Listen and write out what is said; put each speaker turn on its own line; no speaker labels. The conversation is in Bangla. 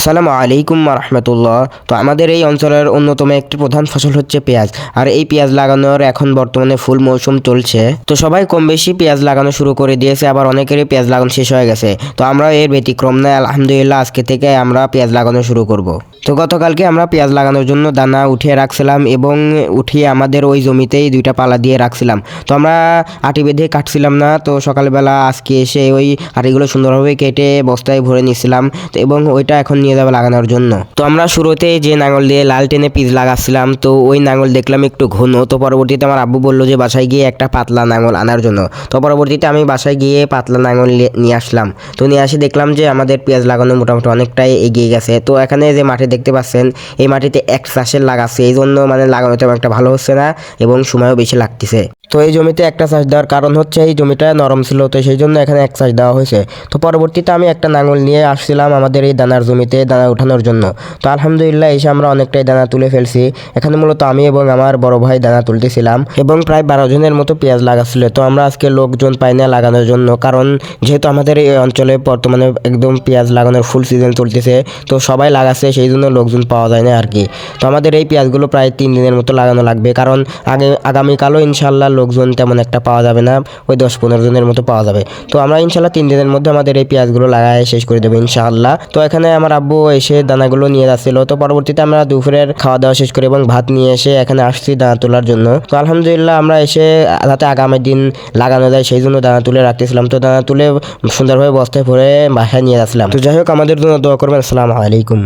আসসালামু আলাইকুম রহমতুল্লাহ। তো আমাদের এই অঞ্চলের অন্যতম একটি প্রধান ফসল হচ্ছে পেঁয়াজ। আর এই পেঁয়াজ লাগানোর এখন বর্তমানে ফুল মৌসুম চলছে। তো সবাই কম বেশি পেঁয়াজ লাগানো শুরু করে দিয়েছে, আবার অনেকেরই পেঁয়াজ লাগানো শেষ হয়ে গেছে। তো আমরা এর ব্যতিক্রম নয়, আলহামদুলিল্লাহ আজকে থেকে আমরা পেঁয়াজ লাগানো শুরু করব। তো গতকালকে আমরা পেঁয়াজ লাগানোর জন্য দানা উঠিয়ে রাখছিলাম এবং উঠিয়ে আমাদের ওই জমিতেই দুইটা পালা দিয়ে রাখছিলাম। তো আমরা আটি বেঁধে কাটছিলাম না, তো সকালবেলা আজকে এসে ওই আটিগুলো সুন্দরভাবে কেটে বস্তায় ভরে নিয়েছিলাম। তো এবং ওইটা এখন নিয়ে যাবে লাগানোর জন্য। তো আমরা শুরুতে যে নাঙল দিয়ে লাল টেনে পিচ লাগাচ্ছিলাম, তো ওই নাঙল দেখলাম একটু ঘন। তো পরবর্তীতে আমার আব্বু বললো যে বাসায় গিয়ে একটা পাতলা নাঙল আনার জন্য। তো পরবর্তীতে আমি বাসায় গিয়ে পাতলা নাঙল নিয়ে আসলাম। তো নিয়ে আসে দেখলাম যে আমাদের পেঁয়াজ লাগানো মোটামুটি অনেকটাই এগিয়ে গেছে। তো এখানে যে মাঠে দেখতে পাচ্ছেন, এই মাটিতে এক চাষের লাগাচ্ছে, এই জন্য মানে লাগানো তেমন একটা ভালো হচ্ছে না এবং সময়ও বেশি লাগতেছে। তো এই জমিতে একটা চাষ দেওয়ার কারণ হচ্ছে এই জমিটা নরম ছিল, তো সেই জন্য এখানে এক চাষ দেওয়া হয়েছে। তো পরবর্তীতে আমি একটা নাঙল নিয়ে আসছিলাম আমাদের এই দানার জমিতে দানা উঠানোর জন্য। তো আলহামদুলিল্লাহ এসে আমরা অনেকটাই দানা তুলে ফেলছি। এখানে মূলত আমি এবং আমার বড় ভাই দানা তুলতেছিলাম এবং প্রায় 12 জনের মতো পেঁয়াজ লাগাচ্ছিল। তো আমরা আজকে লোকজন পাই না লাগানোর জন্য, কারণ যেহেতু আমাদের এই অঞ্চলে বর্তমানে একদম পেঁয়াজ লাগানোর ফুল সিজন চলতেছে, তো সবাই লাগাচ্ছে, সেই জন্য লোকজন পাওয়া যায় না আর কি। তো আমাদের এই পেঁয়াজগুলো প্রায় 3 দিনের মতো লাগানো লাগবে, কারণ আগামীকালও ইনশাল্লাহ লোকজন তেমন একটা পাওয়া যাবে না, ওই 10-15 জনের মতো পাওয়া যাবে। তো আমরা ইনশাল্লাহ 3 দিনের মধ্যে আমাদের এই পেঁয়াজগুলো লাগায় শেষ করে দেবো ইনশাআল্লাহ। তো এখানে আমার আব্বু এসে দানাগুলো নিয়ে যাচ্ছিল। তো পরবর্তীতে আমরা দুপুরের খাওয়া দাওয়া শেষ করে এবং ভাত নিয়ে এসে এখানে আসছি দানা তোলার জন্য। তো আলহামদুলিল্লাহ আমরা এসে যাতে আগামী দিন লাগানো যায় সেই জন্য দানা তুলে রাখতেছিলাম। তো দানা তুলে সুন্দরভাবে বস্তায় ভরে বাসায় নিয়ে যাচ্ছিলাম। তো যাই হোক, আমাদের জন্য দোয়া করবেন। আসসালামু আলাইকুম।